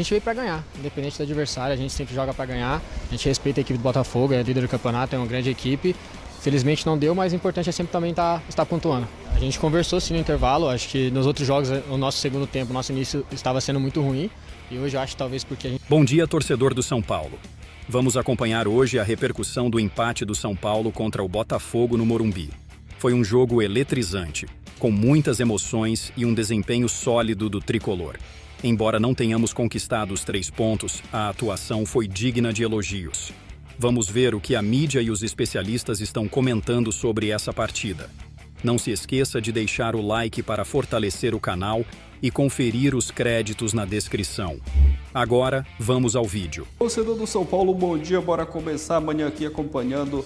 gente veio para ganhar, independente do adversário, a gente sempre joga para ganhar. A gente respeita a equipe do Botafogo, é líder do campeonato, é uma grande equipe. Felizmente não deu, mas o importante é sempre também estar pontuando. A gente conversou sim no intervalo, acho que nos outros jogos o nosso segundo tempo, o nosso início estava sendo muito ruim. E hoje eu acho que talvez porque a gente... Bom dia, torcedor do São Paulo. Vamos acompanhar hoje a repercussão do empate do São Paulo contra o Botafogo no Morumbi. Foi um jogo eletrizante, com muitas emoções e um desempenho sólido do tricolor. Embora não tenhamos conquistado os 3 pontos, a atuação foi digna de elogios. Vamos ver o que a mídia e os especialistas estão comentando sobre essa partida. Não se esqueça de deixar o like para fortalecer o canal e conferir os créditos na descrição. Agora, vamos ao vídeo. Torcedor do São Paulo, bom dia. Bora começar amanhã aqui acompanhando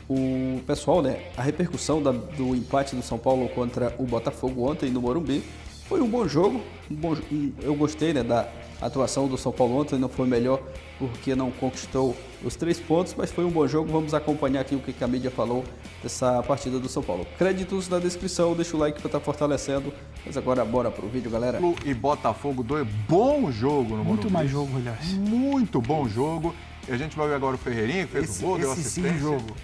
o pessoal, né? A repercussão do empate do São Paulo contra o Botafogo ontem no Morumbi. Foi um bom jogo. Eu gostei, né, da atuação do São Paulo ontem. Não foi melhor porque não conquistou os 3 pontos, mas foi um bom jogo. Vamos acompanhar aqui o que a mídia falou dessa partida do São Paulo. Créditos na descrição, deixa o like para estar fortalecendo. Mas agora bora pro vídeo, galera. E Botafogo 2, bom jogo no Morumbi. Muito mais jogo, aliás. Muito bom jogo. E a gente vai ver agora o Ferreirinha, que fez o gol, deu assistência. Sim, jogo.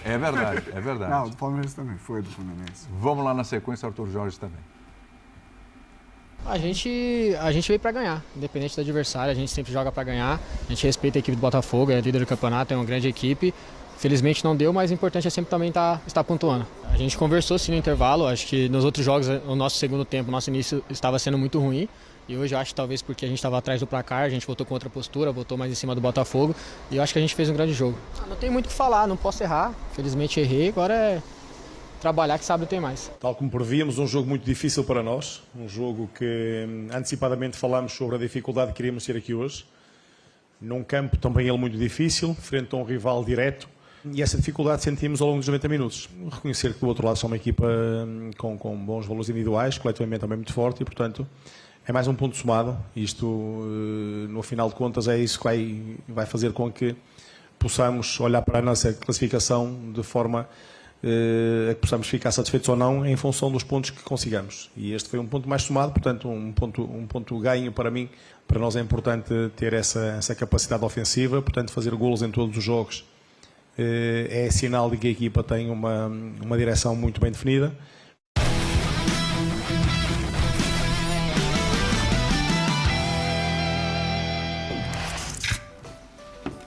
É verdade, é verdade. Não, do Palmeiras também, foi do Fluminense. Vamos lá na sequência, Arthur Jorge também. A gente veio para ganhar, independente do adversário, a gente sempre joga para ganhar. A gente respeita a equipe do Botafogo, é líder do campeonato, é uma grande equipe. Felizmente não deu, mas o importante é sempre também estar pontuando. A gente conversou sim no intervalo, acho que nos outros jogos o nosso segundo tempo, o nosso início estava sendo muito ruim. E hoje eu acho que talvez porque a gente estava atrás do placar, a gente voltou com outra postura, voltou mais em cima do Botafogo. E eu acho que a gente fez um grande jogo. Não tem muito o que falar, não posso errar. Felizmente errei, agora é trabalhar que sábado tem mais. Tal como prevíamos, um jogo muito difícil para nós. Um jogo que antecipadamente falámos sobre a dificuldade que queríamos ter aqui hoje. Num campo também ele muito difícil, frente a um rival direto. E essa dificuldade sentimos ao longo dos 90 minutos. Reconhecer que do outro lado são uma equipa com bons valores individuais, coletivamente também muito forte e, portanto, é mais um ponto somado. Isto, no final de contas, é isso que vai fazer com que possamos olhar para a nossa classificação de forma a que possamos ficar satisfeitos ou não em função dos pontos que consigamos. E este foi um ponto mais somado, portanto, um ponto ganho para mim. Para nós é importante ter essa capacidade ofensiva, portanto, fazer golos em todos os jogos. É sinal de que a equipa tem uma direção muito bem definida.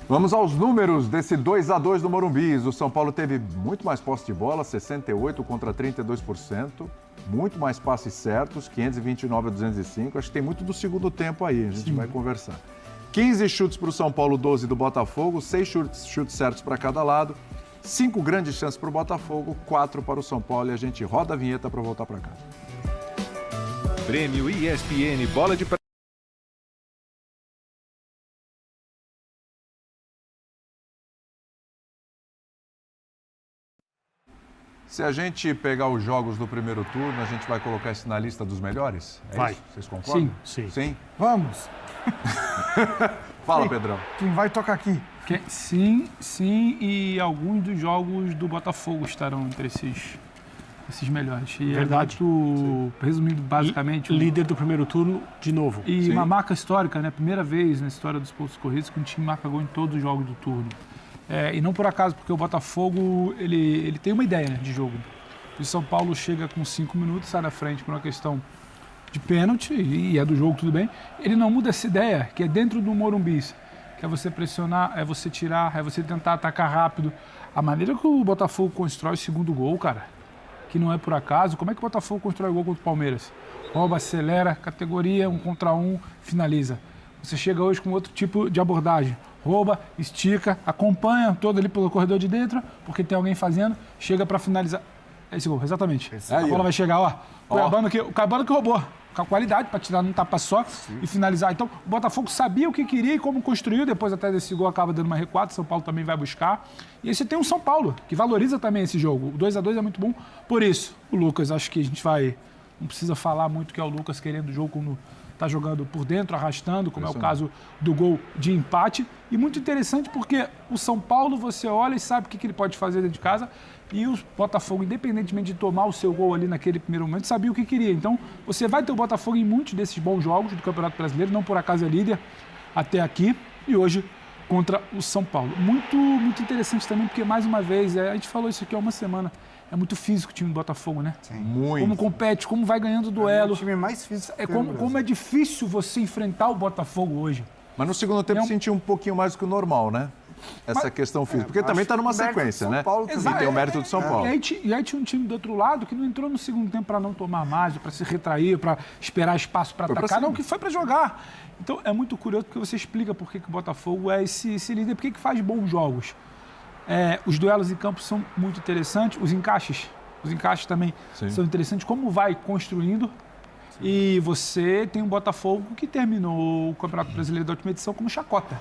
Vamos aos números desse 2-2 do Morumbi. O São Paulo teve muito mais posse de bola, 68% contra 32%. Muito mais passes certos, 529 a 205. Acho que tem muito do segundo tempo aí, a gente vai conversar. 15 chutes para o São Paulo, 12 do Botafogo, 6 chutes certos para cada lado, 5 grandes chances para o Botafogo, 4 para o São Paulo e a gente roda a vinheta para voltar para cá. Prêmio ESPN Bola de Prata. Se a gente pegar os jogos do primeiro turno, a gente vai colocar isso na lista dos melhores? Vai. Isso? Vocês concordam? Sim. Sim? Vamos. Fala, Sim. Pedrão. Quem vai tocar aqui? Sim, e alguns dos jogos do Botafogo estarão entre esses melhores. E Verdade. É muito, resumindo basicamente... Líder do primeiro turno, de novo. E Sim. uma marca histórica, né? Primeira vez na história dos pontos corridos que um time marca gol em todos os jogos do turno. E não por acaso, porque o Botafogo ele tem uma ideia, né, de jogo. O São Paulo chega com 5 minutos, sai na frente por uma questão de pênalti, e é do jogo, tudo bem. Ele não muda essa ideia, que é dentro do Morumbi, que é você pressionar, é você tirar, é você tentar atacar rápido. A maneira que o Botafogo constrói o segundo gol, cara, que não é por acaso, como é que o Botafogo constrói gol contra o Palmeiras? Rouba, acelera, categoria, 1 contra 1, finaliza. Você chega hoje com outro tipo de abordagem. Rouba, estica, acompanha todo ali pelo corredor de dentro, porque tem alguém fazendo, chega para finalizar. Esse gol, exatamente. A bola vai chegar, ó. O Cuiabano que roubou. Com a qualidade para tirar num tapa só e finalizar. Então, o Botafogo sabia o que queria e como construiu. Depois até desse gol acaba dando uma recuada. São Paulo também vai buscar. E aí você tem um São Paulo, que valoriza também esse jogo. O 2-2 é muito bom. Por isso, o Lucas, acho que a gente vai... Não precisa falar muito que é o Lucas querendo o jogo quando está jogando por dentro, arrastando, como é o caso do gol de empate. E muito interessante porque o São Paulo, você olha e sabe o que ele pode fazer dentro de casa. E o Botafogo, independentemente de tomar o seu gol ali naquele primeiro momento, sabia o que queria. Então, você vai ter o Botafogo em muitos desses bons jogos do Campeonato Brasileiro, não por acaso é líder até aqui, e hoje contra o São Paulo. Muito interessante também, porque mais uma vez, a gente falou isso aqui há uma semana, é muito físico o time do Botafogo, né? Sim. Muito. Como compete, como vai ganhando duelo. É o time mais físico. Como é difícil você enfrentar o Botafogo hoje. Mas no segundo tempo sentiu um pouquinho mais do que o normal, né? Essa questão física. Porque também está numa sequência, né? E tem o mérito do São Paulo. E aí tinha um time do outro lado que não entrou no segundo tempo para não tomar margem, para se retrair, para esperar espaço para atacar. Não, que foi para jogar. Então é muito curioso porque você explica por que o Botafogo é esse líder, por que faz bons jogos. Os duelos em campo são muito interessantes, os encaixes também são interessantes, como vai construindo. E você tem um Botafogo que terminou o Campeonato Brasileiro da última edição como chacota.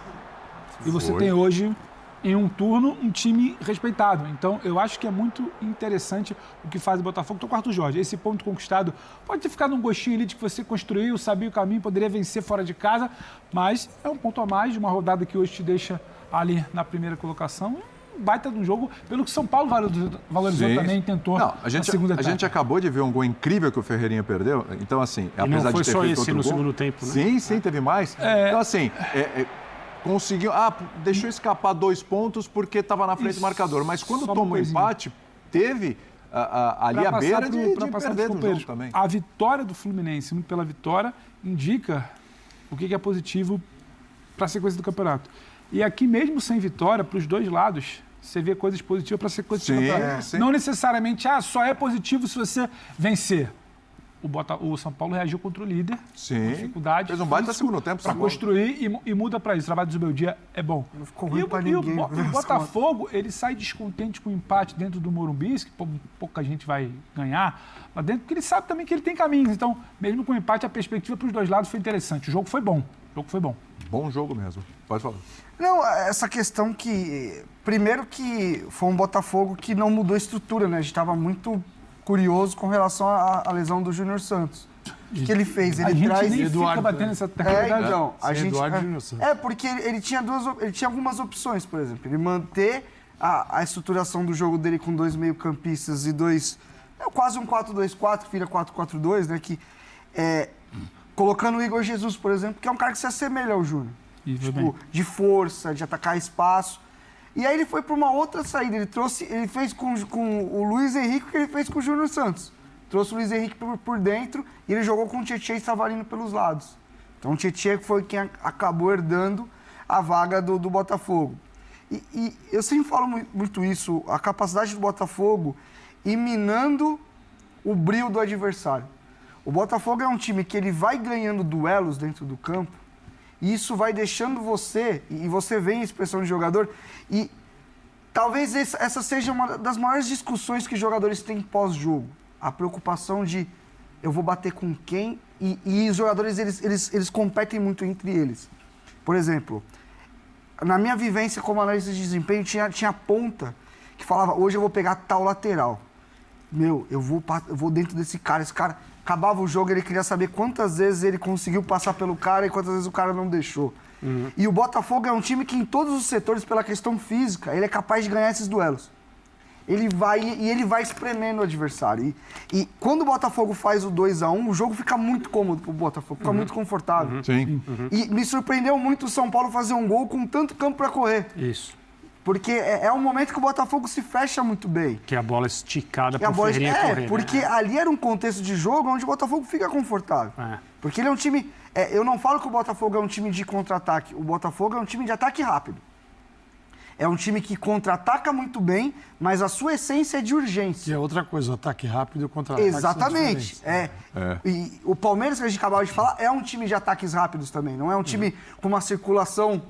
E você tem hoje, em um turno, um time respeitado. Então, eu acho que é muito interessante o que faz o Botafogo. Estou com o Arthur Jorge. Esse ponto conquistado pode ter ficado um gostinho ali de que você construiu, sabia o caminho, poderia vencer fora de casa, mas é um ponto a mais de uma rodada que hoje te deixa ali na primeira colocação. Baita de um jogo, pelo que São Paulo valorizou também, tentou na segunda etapa. A gente acabou de ver um gol incrível que o Ferreirinha perdeu. Então, assim, apesar de ter feito outro gol... não foi só esse no segundo tempo, né? Sim, teve mais. Então, assim... conseguiu... deixou escapar 2 pontos porque estava na frente do marcador. Mas quando toma o empate, teve ali a beira de perder no jogo também. A vitória do Fluminense, muito pela vitória, indica o que é positivo para a sequência do campeonato. E aqui mesmo sem vitória, para os dois lados, você vê coisas positivas para a sequência do campeonato. Não necessariamente, só é positivo se você vencer. O São Paulo reagiu contra o líder, com dificuldade. Fez um baita segundo tempo. Para construir e muda para isso. O trabalho do Zubeldia é bom. Não ficou ruim para ninguém. O Botafogo, ele sai descontente com o empate dentro do Morumbi, que pouca gente vai ganhar lá dentro, porque ele sabe também que ele tem caminhos. Então, mesmo com o empate, a perspectiva para os dois lados foi interessante. O jogo foi bom. Bom jogo mesmo. Pode falar. Não, essa questão que... Primeiro que foi um Botafogo que não mudou a estrutura, né? A gente estava muito curioso com relação à lesão do Júnior Santos. O que ele fez? Ele traz... nem fica batendo essa tecnologia. Então, a gente... porque ele tinha algumas opções, por exemplo. Ele manter a estruturação do jogo dele com 2 meio-campistas e 2... quase um 4-2-4, que vira 4-4-2, né? Que, colocando o Igor Jesus, por exemplo, que é um cara que se assemelha ao Júnior. De força, de atacar espaço. E aí ele foi para uma outra saída. Ele fez com o Luiz Henrique o que ele fez com o Júnior Santos. Trouxe o Luiz Henrique por dentro e ele jogou com o Tietchan e Savarino pelos lados. Então o Tietchan foi quem acabou herdando a vaga do Botafogo. E eu sempre falo muito isso, a capacidade do Botafogo ir minando o brio do adversário. O Botafogo é um time que ele vai ganhando duelos dentro do campo e isso vai deixando você, e você vê a expressão de jogador, e talvez essa seja uma das maiores discussões que os jogadores têm pós-jogo. A preocupação de eu vou bater com quem, e os jogadores eles competem muito entre eles. Por exemplo, na minha vivência como analista de desempenho, tinha ponta que falava, hoje eu vou pegar tal lateral. Eu vou dentro desse cara, esse cara... Acabava o jogo, ele queria saber quantas vezes ele conseguiu passar pelo cara e quantas vezes o cara não deixou. E o Botafogo é um time que em todos os setores, pela questão física, ele é capaz de ganhar esses duelos. Ele vai espremendo o adversário. E quando o Botafogo faz o 2-1, o jogo fica muito cômodo pro Botafogo, fica muito confortável. E me surpreendeu muito o São Paulo fazer um gol com tanto campo para correr. Isso. Porque é um momento que o Botafogo se fecha muito bem. Que a bola esticada para o Ferreirinha correr. Porque ali era um contexto de jogo onde o Botafogo fica confortável. Porque ele é um time... eu não falo que o Botafogo é um time de contra-ataque. O Botafogo é um time de ataque rápido. É um time que contra-ataca muito bem, mas a sua essência é de urgência. E é outra coisa, o ataque rápido e o contra-ataque. Exatamente. E o Palmeiras, que a gente acabou de falar, é um time de ataques rápidos também. Não é um time com uma circulação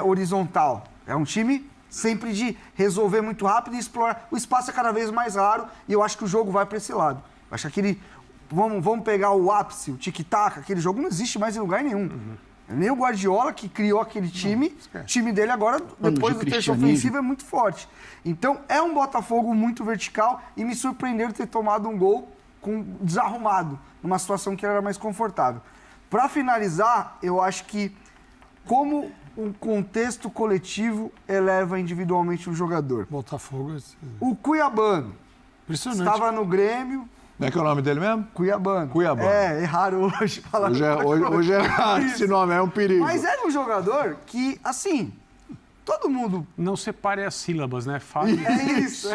horizontal. É um time... sempre de resolver muito rápido e explorar. O espaço é cada vez mais raro e eu acho que o jogo vai para esse lado. Eu acho que aquele... Vamos pegar o ápice, o tic-tac, aquele jogo não existe mais em lugar nenhum. Nem o Guardiola, que criou aquele time, o time dele agora, depois do terço ofensivo, é muito forte. Então, é um Botafogo muito vertical e me surpreendeu ter tomado um gol desarrumado, numa situação que era mais confortável. Para finalizar, eu acho que como um contexto coletivo eleva individualmente um jogador. Botafogo. O Cuiabano Impressionante. estava no Grêmio. Como é que é o nome dele mesmo? Cuiabano. Cuiabano. Erraram hoje. Hoje é raro esse nome, é um perigo. Mas era um jogador que, assim, todo mundo... Não separe as sílabas, né? Fale. É isso.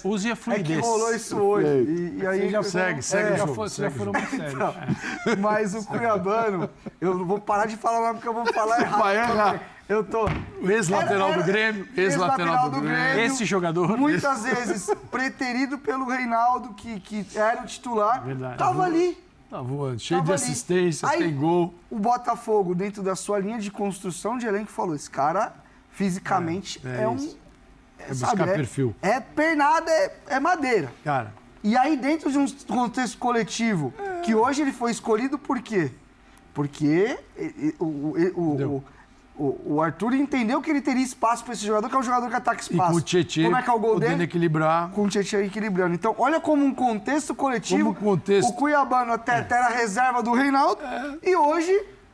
Use a fluidez. É que rolou isso hoje. E aí já segue o jogo. Já foram muito sérios. Então, mas o Cuiabano, eu vou parar de falar o nome porque eu vou falar errado. Vai errar. Eu tô... O ex-lateral do Grêmio. Ex-lateral do Grêmio. Esse jogador. Muitas vezes preterido pelo Reinaldo, que era o titular. Verdade. Tava ali. Tá voando, cheio de assistência, tem gol. O Botafogo, dentro da sua linha de construção de elenco, falou: esse cara, fisicamente, é um... buscar perfil. É pernada, é madeira. Cara. E aí, dentro de um contexto coletivo, que hoje ele foi escolhido por quê? Porque o Arthur entendeu que ele teria espaço para esse jogador, que é um jogador que ataca espaço. E com o Tietê, como é que é o gol dele? Equilibrar. Com o Tietê equilibrando. Então, olha como um contexto coletivo, o Cuiabano até era reserva do Reinaldo, e hoje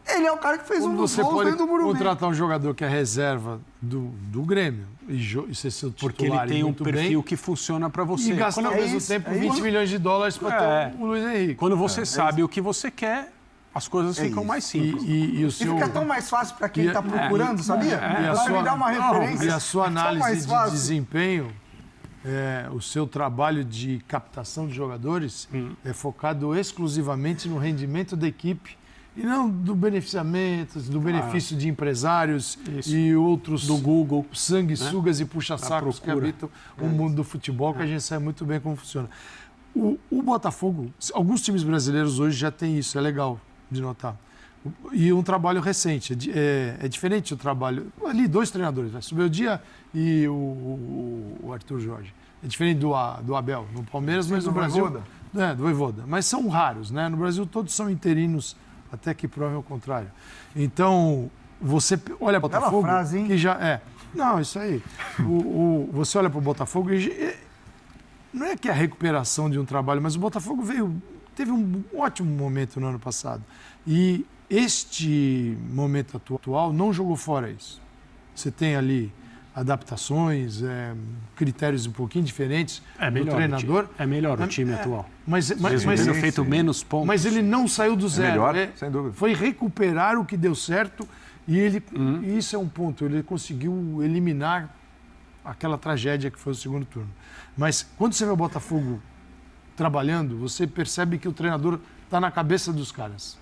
ele é o cara que fez um dos gols dentro do Morumbi. Você pode contratar um jogador que é reserva do Grêmio e ser seu titular. Porque ele tem um perfil que funciona para você. E gastar ao mesmo tempo 20 milhões de dólares para ter o Luiz Henrique. Quando você sabe o que você quer, as coisas ficam mais simples. E fica tão mais fácil para quem está procurando, sabia? Vai me dar uma referência. E a sua análise de desempenho, o seu trabalho de captação de jogadores é focado exclusivamente no rendimento da equipe e não do beneficiamento, do benefício de empresários e outros do Google, sanguessugas e puxa-sacos que habitam o mundo do futebol, que a gente sabe muito bem como funciona. O Botafogo, alguns times brasileiros hoje já têm isso, é legal de notar. E um trabalho recente. É diferente o trabalho. Ali, 2 treinadores, o Beldia e o Arthur Jorge. É diferente do Abel, no Palmeiras, mas no Brasil... Do Vojvoda. Mas são raros, né? No Brasil todos são interinos, até que provem o contrário. Então, você olha o Botafogo... Bela frase, hein? Que já Não, isso aí. Você olha para o Botafogo e... Não é que é a recuperação de um trabalho, mas o Botafogo teve um ótimo momento no ano passado. E este momento atual não jogou fora isso. Você tem ali adaptações, critérios um pouquinho diferentes do treinador. É melhor o time atual. Mas tendo feito menos pontos. Mas ele não saiu do zero. Melhor, sem dúvida. Foi recuperar o que deu certo e e isso é um ponto. Ele conseguiu eliminar aquela tragédia que foi o segundo turno. Mas quando você vê o Botafogo trabalhando, você percebe que o treinador está na cabeça dos caras.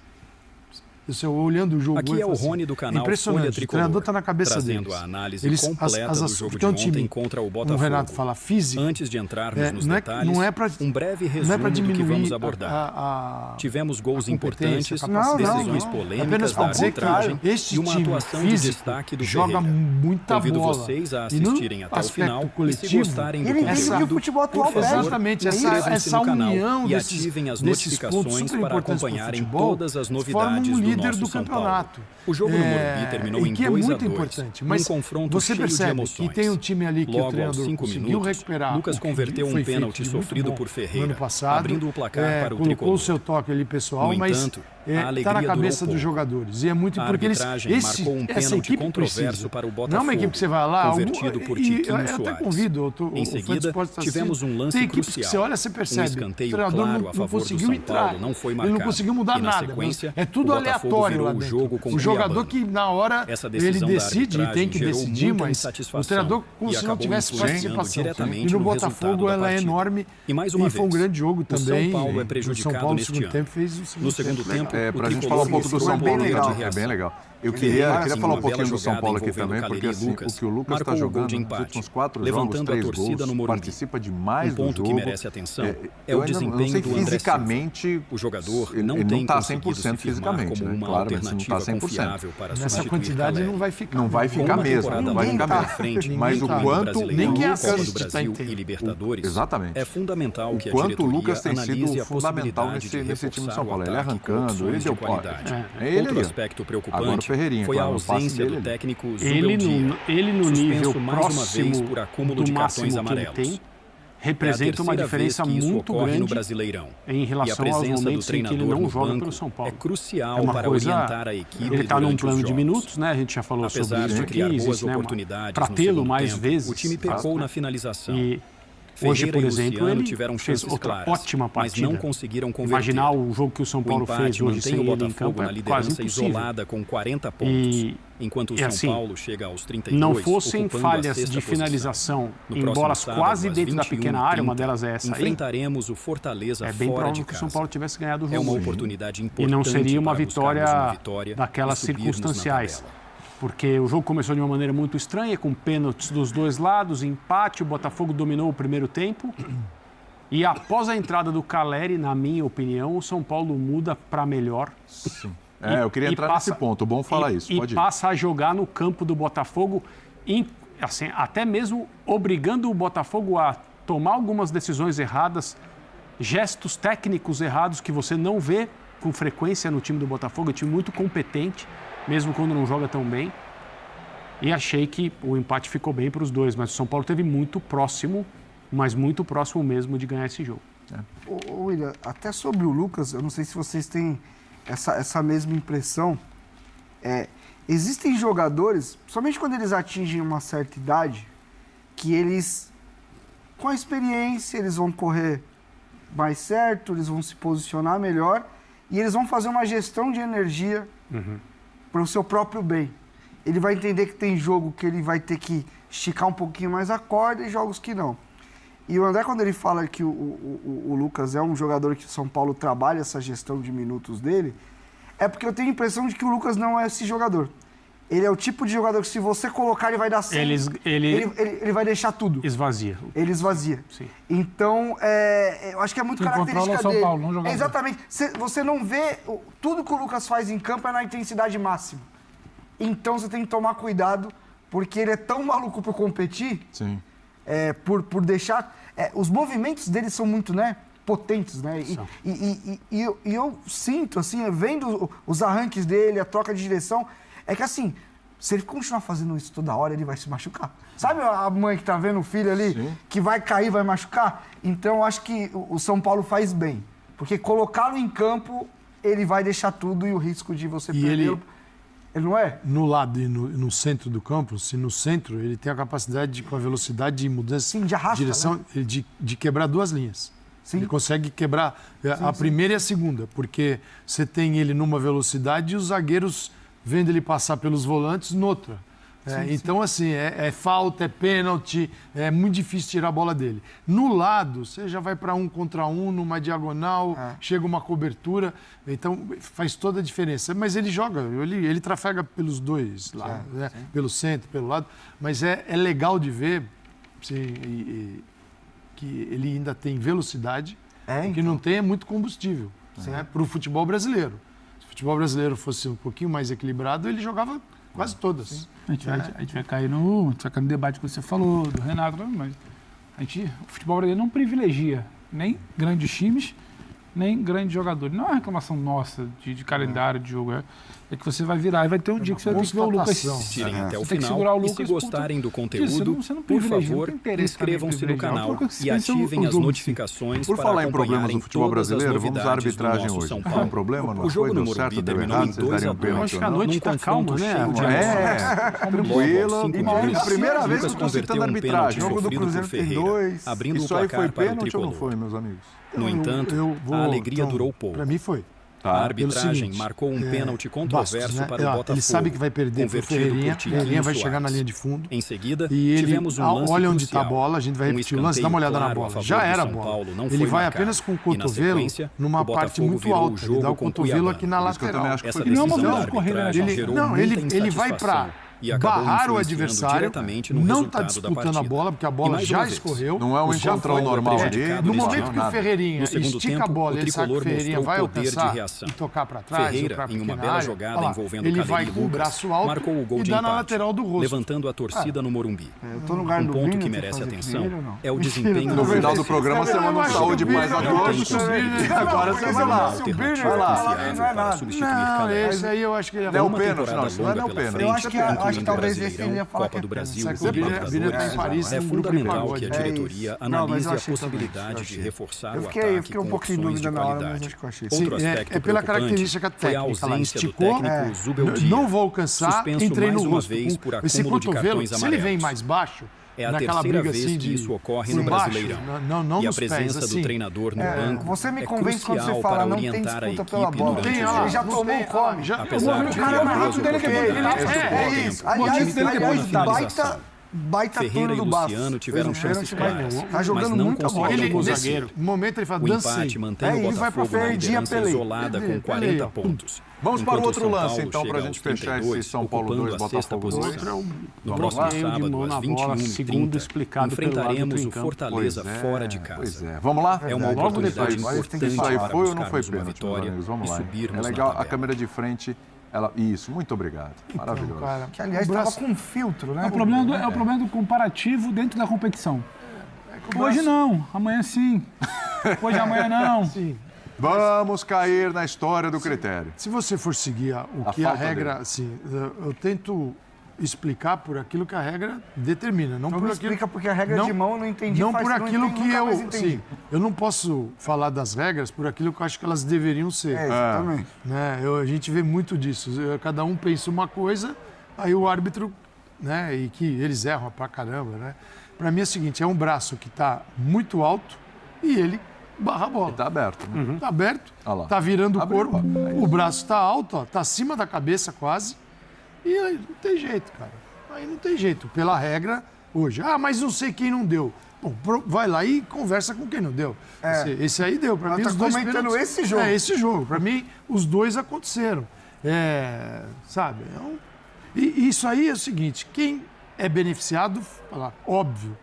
Você olhando o jogo... Aqui é o Rony do canal Folha Tricolor, o treinador está na cabeça trazendo deles. a análise completa do jogo de ontem contra o Botafogo. O Renato fala físico. Antes de entrarmos nos detalhes, um breve resumo do que vamos abordar. Tivemos gols importantes, decisões polêmicas da arbitragem e uma atuação de destaque do joga Ferreira. Muita Convido bola. vocês a assistirem até o final e se gostarem do conteúdo, futebol atual, por favor, exatamente, inscrevam-se no canal união e ativem as notificações para acompanharem todas as novidades do nosso São Paulo. O jogo no Morumbi terminou em 2-2, num confronto cheio de emoções. Que tem um time ali que Logo o treinador aos 5 conseguiu minutos, recuperar. Lucas converteu um pênalti sofrido por Ferreira, ano passado, abrindo o placar para o colocou tricolor. o seu toque ali pessoal, No mas entanto, a está alegria na cabeça durou dos pouco. jogadores. E é muito A porque arbitragem marcou um essa pênalti equipe controverso precisa. para o Botafogo, Não é uma equipe que você vai lá, convertido por Tiquinho eu até Soares. convido. Em seguida, tivemos um lance crucial. Você olha, você percebe. Um escanteio o treinador claro não a favor do conseguiu São entrar. Paulo não foi Ele marcado. não conseguiu mudar E na nada. sequência, É tudo o Botafogo aleatório virou lá o dentro. jogo com O jogador Cuiabano. que na hora Essa ele decisão da decide, tem arbitragem que gerou decidir, muita mas insatisfação o treinador como e se não acabou tivesse influenciando participação. diretamente E no no resultado Botafogo da ela é partida. enorme E mais uma foi um vez, grande jogo o São também. Paulo é O prejudicado São Paulo no neste segundo ano. tempo fez No segundo tempo, Para a gente tricolor falar um pouco do mostrou São Paulo, poder de é reação. bem legal. Eu Ferreira, queria em falar um uma pouquinho bela do São Paulo aqui jogada também, envolvendo porque Caleri e assim, Lucas, o que o Lucas marcou está o gol de jogando empate, nos últimos 4 levantando jogos, a 3 torcida gols, no Morumbi. participa demais Um ponto do jogo. que merece atenção é eu o ainda desempenho não sei do André fisicamente, Silva. O jogador ele não não tem está conseguido 100% se firmar fisicamente, como né? uma Claro, mas não alternativa está 100%. confiável para Nessa substituir quantidade Caleri. não vai ficar. Não vai Com ficar uma mesmo, temporada não vai longa ficar pela mesmo. frente, Mas o tanto no quanto Brasileirão, nem que Copa assiste do Brasil tá e Libertadores, Exatamente. é fundamental que a Quanto o diretoria Lucas tem analise sido a fundamental possibilidade de nesse time de São reforçar Paulo. o Ele ataque com arrancando, ele opções deu de porte. qualidade. É ele Outro ali. aspecto Agora o preocupante Ferreirinha, foi a claro, o passe ausência dele do ali. técnico Ele Zubeldia, no nível suspenso mais uma vez próximo por acúmulo do de cartões máximo que ele amarelos. tem, representa uma diferença muito grande no Brasileirão. em relação aos momentos em que ele não joga pelo São Paulo. É crucial para orientar a equipe. Ele está num plano de minutos, né? A gente já falou sobre isso aqui. Existe, né? Para tê-lo mais vezes. O time pecou na finalização. E hoje, por exemplo, ele tiveram fez outra ótima partida. Mas não conseguiram converter. Imaginar o jogo que o São Paulo fez hoje sem ele em campo na liderança isolada com 40 pontos, enquanto o São Paulo chega aos 32. Não fossem falhas de finalização em bolas quase dentro da pequena área, uma delas é essa aí. Enfrentaremos o Fortaleza fora de casa. É bem provável que o São Paulo tivesse ganhado o jogo. É uma oportunidade importante. E não seria uma vitória daquelas circunstanciais. Porque o jogo começou de uma maneira muito estranha, com pênaltis dos dois lados, empate, o Botafogo dominou o primeiro tempo. E após a entrada do Caleri, na minha opinião, o São Paulo muda para melhor. Sim. Eu queria entrar nesse ponto, bom falar isso. Pode ir. Passa a jogar no campo do Botafogo, assim, até mesmo obrigando o Botafogo a tomar algumas decisões erradas, gestos técnicos errados que você não vê com frequência no time do Botafogo. É um time muito competente, mesmo quando não joga tão bem. E achei que o empate ficou bem para os dois, mas o São Paulo teve muito próximo, mas muito próximo mesmo de ganhar esse jogo. William, até sobre o Lucas, eu não sei se vocês têm essa mesma impressão. Existem jogadores, somente quando eles atingem uma certa idade, que eles, com a experiência, eles vão correr mais certo, eles vão se posicionar melhor e eles vão fazer uma gestão de energia para o seu próprio bem. Ele vai entender que tem jogo que ele vai ter que esticar um pouquinho mais a corda e jogos que não. E o André, quando ele fala que o Lucas é um jogador que o São Paulo trabalha essa gestão de minutos dele, é porque eu tenho a impressão de que o Lucas não é esse jogador. Ele é o tipo de jogador que se você colocar ele vai dar 100, ele vai deixar tudo. Esvazia. Ele esvazia. Sim. Então, eu acho que é muito característica dele. São Paulo, não jogador. Exatamente. Você não vê... Tudo que o Lucas faz em campo é na intensidade máxima. Então, você tem que tomar cuidado, porque ele é tão maluco por competir, Sim. Por deixar... os movimentos dele são muito, né, potentes, né? E eu sinto, assim, vendo os arranques dele, a troca de direção... É que assim, se ele continuar fazendo isso toda hora, ele vai se machucar. Sabe a mãe que tá vendo o filho ali, Sim. que vai cair, vai machucar? Então, eu acho que o São Paulo faz bem. Porque colocá-lo em campo, ele vai deixar tudo e o risco de você perdê-lo... Ele não é? No lado e no centro do campo, se no centro, ele tem a capacidade, com a velocidade de mudança Sim, de arrasta, direção, né? de quebrar duas linhas. Sim. Ele consegue quebrar a primeira e a segunda, porque você tem ele numa velocidade e os zagueiros... vendo ele passar pelos volantes, noutra. Então, assim, é falta, é pênalti, é muito difícil tirar a bola dele. No lado, você já vai para 1 contra 1, numa diagonal, chega uma cobertura, então faz toda a diferença. Mas ele joga, ele trafega pelos dois lados, né? Pelo centro, pelo lado, mas é legal de ver que ele ainda tem velocidade, o que não tem é muito combustível, né? Para o futebol brasileiro. Se o futebol brasileiro fosse um pouquinho mais equilibrado, ele jogava quase todas. A gente vai cair no debate que você falou, do Renato, mas o futebol brasileiro não privilegia nem grandes times, nem grandes jogadores. Não é uma reclamação nossa de calendário de jogo. É que você vai virar e vai ter um dia que você vai ter que ver o Lucas. Tirem até o final. E se gostarem do conteúdo, por favor, inscrevam-se no canal e ativem as notificações para acompanharem Por falar em problemas do futebol brasileiro, vamos à arbitragem hoje. São Paulo. Um problema, não o jogo foi? no Deu certo, Morumbi deu terminou errado? em Vocês dariam 2-2. pênalti Acho que a noite está calma, né? Tranquilo. É a primeira vez que eu estou citando a arbitragem. O jogo do Cruzeiro tem 2. Isso aí foi pênalti ou não foi, meus amigos? No entanto, a alegria durou pouco. Para mim foi. A arbitragem marcou um pênalti controverso para o Botafogo. Ele sabe que vai perder pro Ferreirinha. Ferreirinha vai chegar na linha de fundo. Em seguida, e ele tivemos um lance olha onde está a bola, a gente vai repetir o lance, dá uma olhada na bola. Já era a bola. Ele vai apenas com o cotovelo numa parte muito alta. Ele dá o cotovelo aqui na lateral. Não é uma corrida, não, ele vai para barrar o adversário, não está disputando a bola, porque a bola já escorreu. Não é um encontrão normal ali. No momento que o Ferreirinha estica a bola, ele sabe que o Ferreirinha vai alcançar e tocar para trás, Ferreira, em uma bela jogada envolvendo ele vai com o braço alto marcou o gol de empate, na lateral do rosto, levantando a torcida no Morumbi. Um ponto que merece atenção é o desempenho no final do programa você manda um saúde mais a todos. Agora você vai lá. Vai lá. Não, esse aí eu acho que ele é o pênalti, não é o pênalti. Eu acho que acho que talvez esse Brasileirão, ele ia falar Copa do Brasil Essa e Copa Copa Libertadores, Libertadores, em Paris, é um grupo de fundamental pagode. que a diretoria Não, mas analise eu a achei também, possibilidade eu de achei. reforçar Eu o fiquei ataque um com pouquinho em opções de dúvida na hora, mas qualidade. acho que eu achei. Outro Sim, aspecto é pela preocupante característica foi a técnica. Lá, ausência do esticou, técnico Zubeldia. não vou alcançar, Suspenso entrei mais no uma rosto. vez por Esse acúmulo de cotovelo, cartões se ele vem amarelos. mais baixo, É a naquela terceira briga vez assim que de isso ocorre por no baixo, Brasileirão. não E a nos pés, presença assim. do treinador no banco Você me é convence quando crucial você fala para não tem orientar a disputa equipe pela bola. durante o Tem, jogo. Ele já tomou, come. Já, Apesar de o cara criar mais boas rápido dele é que ele oportunidades é no segundo É tempo, isso. o Aliás, time pecou na finalização. baita Ferreira turno e do Bastos. Luciano tiveram Fez um chances pênalti, claras, Tá mas jogando não muita bola. conseguiram ele, converter. nesse momento ele fala, O dancei. empate mantém o ele vai pra Botafogo na Ferdinand liderança Pelé. isolada com 40 pontos. Vamos para o enquanto outro São lance, Paulo então, chega para a aos gente fechar 32, esse São Paulo ocupando 2, a sexta Botafogo 2. posição. No Vamos próximo lá? sábado, de mão às na bola, 21h30, segundo explicado pelo enfrentaremos árbitro em o campo. Fortaleza fora de Pois casa. é. Vamos lá? É uma Logo oportunidade depois, importante isso aí para foi ou não foi buscarmos uma pênalti, meus vitória amigos? Vamos e lá. subirmos É na legal, a tabela. câmera de frente, isso, muito obrigado. Maravilhoso. Cara, Que, aliás, o braço- estava com filtro, né? É o problema do comparativo dentro da competição. o Hoje braço- não, amanhã sim. Hoje amanhã não. Sim. Vamos cair na história do critério. Se você for seguir o A que a falta regra, dele. assim, eu tento explicar por aquilo que a regra determina, não Então por me aquilo explica, porque a regra de mão eu não entendi. Não faz- por não aquilo entendi, que nunca eu, mais entendi. sim, eu não posso falar das regras por aquilo que eu acho que elas deveriam ser. Exatamente. Né? A gente vê muito disso. Cada um pensa uma coisa, aí o árbitro, né? E que eles erram pra caramba, né? Para mim é o seguinte, é um braço que está muito alto e ele barra a bola. Está aberto. Né? Está aberto, Olha lá. está virando Abriu, o corpo, ó. É isso. o braço está alto, está acima da cabeça quase, e aí não tem jeito, cara. Aí não tem jeito, pela regra hoje. Ah, mas não sei quem não deu. Bom, vai lá e conversa com quem não deu. Esse aí deu. Para Mas mim, tá os dois comentando pênaltis- esse jogo. É, esse jogo. Para mim, os dois aconteceram. Sabe? E isso aí é o seguinte, quem é beneficiado, fala, óbvio.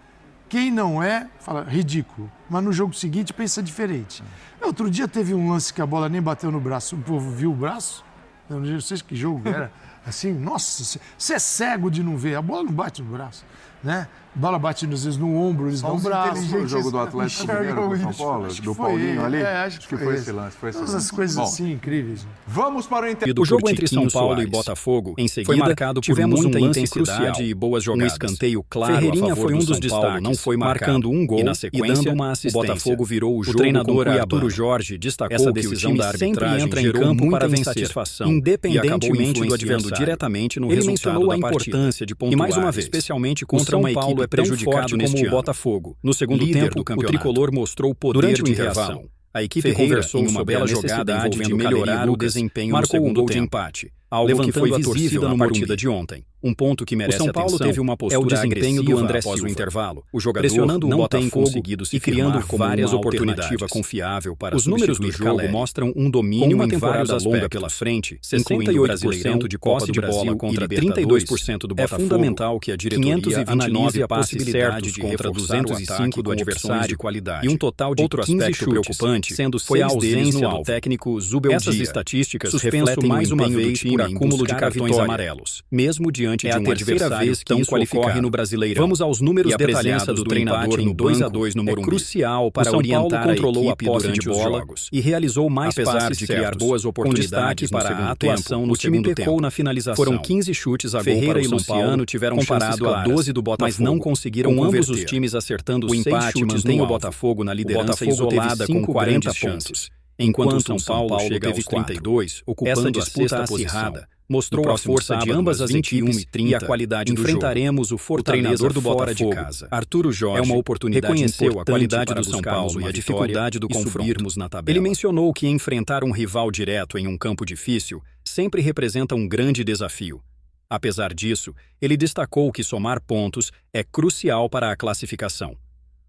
Quem não é, fala, ridículo. Mas no jogo seguinte pensa diferente. Outro dia teve um lance que a bola nem bateu no braço. O povo viu o braço. Eu não sei que jogo era. Assim, nossa, você é cego de não ver. A bola não bate no braço, né? A bola bate, às vezes, no ombro, eles dão o os braço. Foi o jogo do Atlético Mineiro com o São Paulo, Acho que do foi Paulinho ali? acho que foi esse lance. Todas as coisas Bom, assim incríveis. Vamos para o O jogo entre São Paulo e Botafogo em seguida, foi marcado por muita intensidade e boas jogadas. Um escanteio claro Ferreirinha a favor foi um do dos São Paulo, destaques, não foi marcando um gol e na e sequência dando uma assistência. o Botafogo virou o jogo. O treinador com Arturo Cuiabá. Jorge destacou Essa que o decisão time da sempre arbitragem entra em gerou campo muita para vencer, insatisfação independentemente e acabou do influenciando adversário. diretamente no Ele resultado mencionou da a partida. importância de E pontuar, mais uma vez, especialmente o contra São uma Paulo equipe é prejudicado tão forte neste como o ano. Botafogo. No segundo Líder tempo, do o campeonato. tricolor mostrou o poder Durante o de intervalo, reação. a equipe Ferreira, conversou em uma sobre a bela necessidade jogada de envolvendo melhorar Caleri o Lucas, desempenho no marcou o segundo gol de tempo, empate, algo que levantando foi a visível torcida na no partida Morumbi. de ontem. Um ponto que merece O São Paulo atenção teve uma é o postura desempenho do agressiva André após Silva. o intervalo. O jogador Pressionando o não tem Botafogo conseguido se e criando firmar como várias uma oportunidades. alternativa confiável para Os números do substituir jogo Caleri. mostram um Com domínio uma em temporada vários longa aspectos, pela frente, incluindo 68% de posse de bola contra 32% do Botafogo. É fundamental que a diretoria 529 analise a passes possibilidade certos de contra reforçar o 205 ataque do com adversário opções de qualidade. e um total de Outro 15 aspecto chutes, preocupante sendo foi a 6 deles ausência no do alvo. técnico Zubeldia. Essas estatísticas Suspenso refletem mais o uma empenho do vez time por em acúmulo de buscar a cartões vitória. amarelos, mesmo diante É de a um terceira adversário vez que tão isso qualificado. ocorre no Brasileirão. Vamos aos números E a presença detalhados do do empate treinador em no 2-2 no banco é Morumbi. crucial para O São orientar Paulo controlou a a equipe posse durante de os bola jogos e realizou mais Apesar passes de criar certos, boas com oportunidades destaque no para segundo a atuação tempo, no o time segundo pecou tempo. na finalização. Foram 15 chutes a gol Ferreira para o e São Luciano Paulo, tiveram comparado chances a claras, 12 do Botafogo, mas não conseguiram com ambos converter. os times acertando O 6 empate chutes mantém no o alvo. Botafogo na O liderança Botafogo isolada teve com 5 40 grandes pontos, chances, enquanto o São Paulo chega aos 32, ocupando essa a disputa sexta acirrada posição. mostrou No a próximo força de sábado, ambas às as equipes 21h30, e a qualidade do jogo. enfrentaremos o Fortaleza treinador do fora de Botafogo, casa. Arturo Jorge, É uma oportunidade reconheceu a importante qualidade para do São buscarmos Paulo e uma a dificuldade do vitória e confronto. subirmos na tabela. Ele mencionou que enfrentar um rival direto em um campo difícil sempre representa um grande desafio. Apesar disso, ele destacou que somar pontos é crucial para a classificação.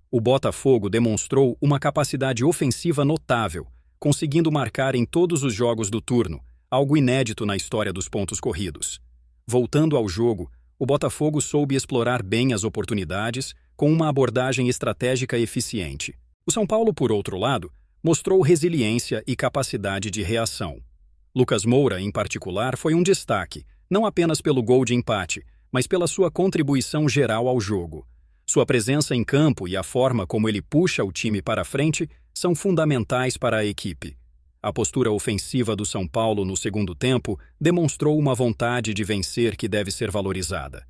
O Botafogo demonstrou uma capacidade ofensiva notável, conseguindo marcar em todos os jogos do turno, algo inédito na história dos pontos corridos. Voltando ao jogo, o Botafogo soube explorar bem as oportunidades com uma abordagem estratégica eficiente. O São Paulo, por outro lado, mostrou resiliência e capacidade de reação. Lucas Moura, em particular, foi um destaque, não apenas pelo gol de empate, mas pela sua contribuição geral ao jogo. Sua presença em campo e a forma como ele puxa o time para frente são fundamentais para a equipe. A postura ofensiva do São Paulo no segundo tempo demonstrou uma vontade de vencer que deve ser valorizada.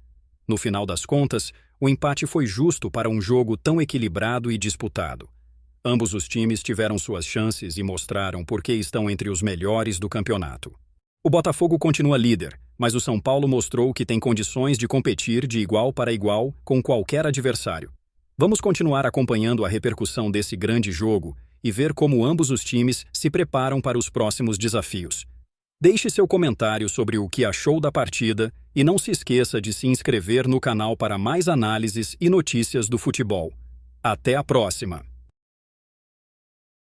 No final das contas, o empate foi justo para um jogo tão equilibrado e disputado. Ambos os times tiveram suas chances e mostraram por que estão entre os melhores do campeonato. O Botafogo continua líder, mas o São Paulo mostrou que tem condições de competir de igual para igual com qualquer adversário. Vamos continuar acompanhando a repercussão desse grande jogo e ver como ambos os times se preparam para os próximos desafios. Deixe seu comentário sobre o que achou da partida e não se esqueça de se inscrever no canal para mais análises e notícias do futebol. Até a próxima!